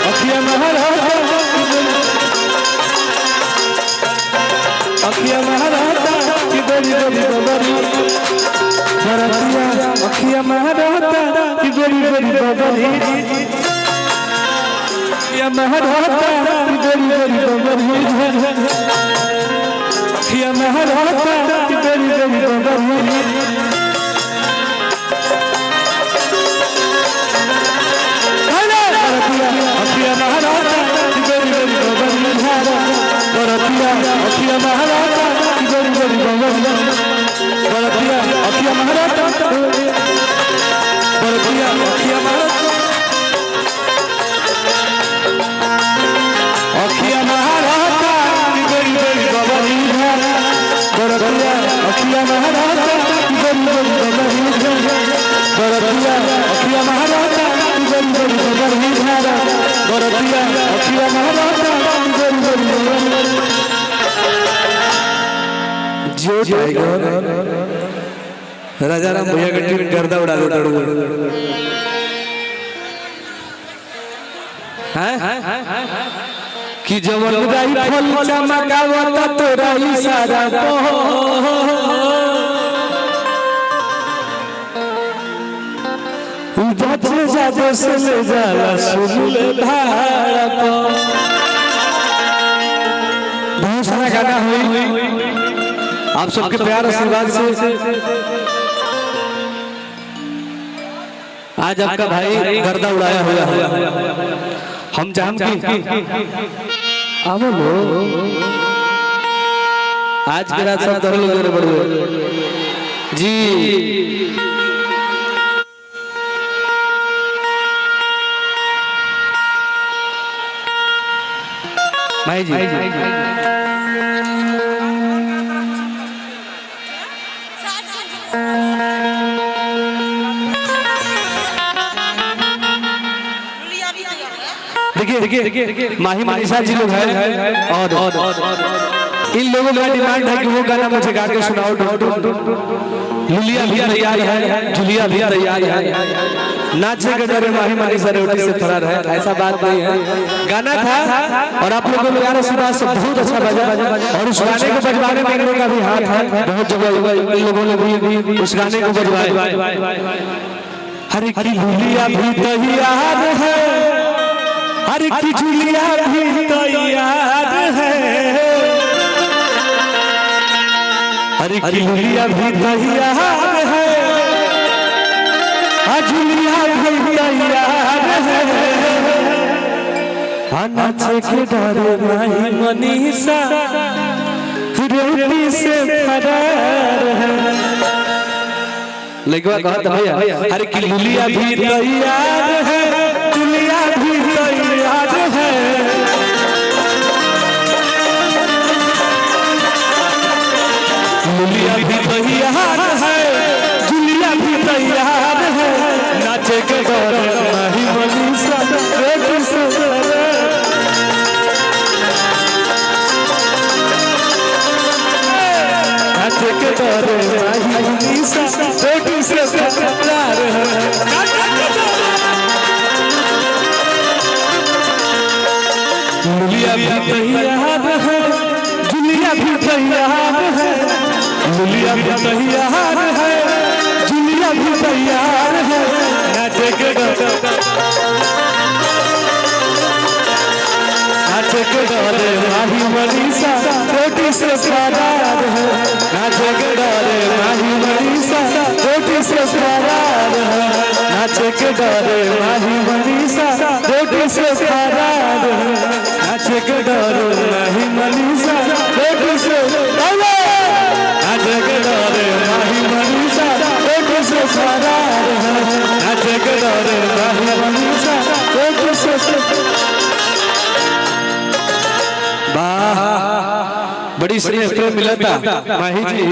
अखिया महाराता अखिया महाराता की गोरी गोरी बबरी भरतिया अखिया महाराता की गोरी गोरी बबरी अखिया महाराता की गोरी गोरी बबरी अखिया महाराता की गोरी गोरी बबरी अखिया महाराता की गोरी गोरी बबरी भरतिया अखिया महाराता की गोरी गोरी बबरी भरतिया अखिया महाराता भरतिया अखिया महाराता अखिया महाराता की गोरी गोरी बबरी भरतिया अखिया महाराता की गोरी गोरी बबरी भरतिया अखिया महाराता की गोरी गोरी बबरी भरतिया अखिया महाराता की गोरी गोरी बबरी जो जाएगा राजा राम भैया का टीम गर्दा उड़ा देता कि जवन गाई फल चमकावता तोरा इशारा बच्चे जादे से ले जाला सुन ले धारा को बहुत सारा गाना हुई आप सबके प्यार आशीर्वाद से आज आपका भाई गर्दा उड़ाया हुआ है। हम जानते अब आज के रात सब तरह लोग बड़े जी भाई जी देखिए माही मनीषा जी लोग हैं और इन लोगों का डिमांड है कि वो गाना मुझे गा के सुनाओ। लुलिया भी तैयार है, जुलिया भी तैयार है, नाचे के डरे माही मनीषा रोटी से फरार है, ऐसा बात नहीं है। गाना था और आप लोगों को प्यार आशीर्वाद से बहुत अच्छा बजा और उस गाने को बजवाने में इन लोगों का भी हाथ है। बहुत जगह इन लोगों ने भी उस गाने को बजवाया। हरे की लुलिया भी तैयार है, हरे की जुलिया भी तैयार है, हरे की लुलिया भी तैयार है, जुलिया भी तैयार है। नाचे के डरे माही मनीषा रोटी से फरार है। लेकिन कहता भैया हरे की लुलिया भी तैयार है, जुलिया भी तैयार है, लुलिया भी तैयार है, जुलिया भी तैयार है। नाचे के डरे माही मनीषा रोटी से नाचे के डरे माही मनीषा रोटी से फरार है। लुलिया भी तैयार है, जुलिया भी तैयार है, लुलिया भी तैयार है, जुलिया भी तैयार है। नाचे के डरे माही मनीषा रोटी से फरार है। नाचे के डरे माही मनीषा रोटी से फरार है। नाचे के डरे माही मनीषा रोटी से फरार है। नाचे के डरे माही मनीषा रोटी से नाचे के डरे माही मनीषा रोटी से फरार है। नाचे के डरे माही मनीषा रोटी से बड़ी स्नेह प्रेम मिला था माही जी।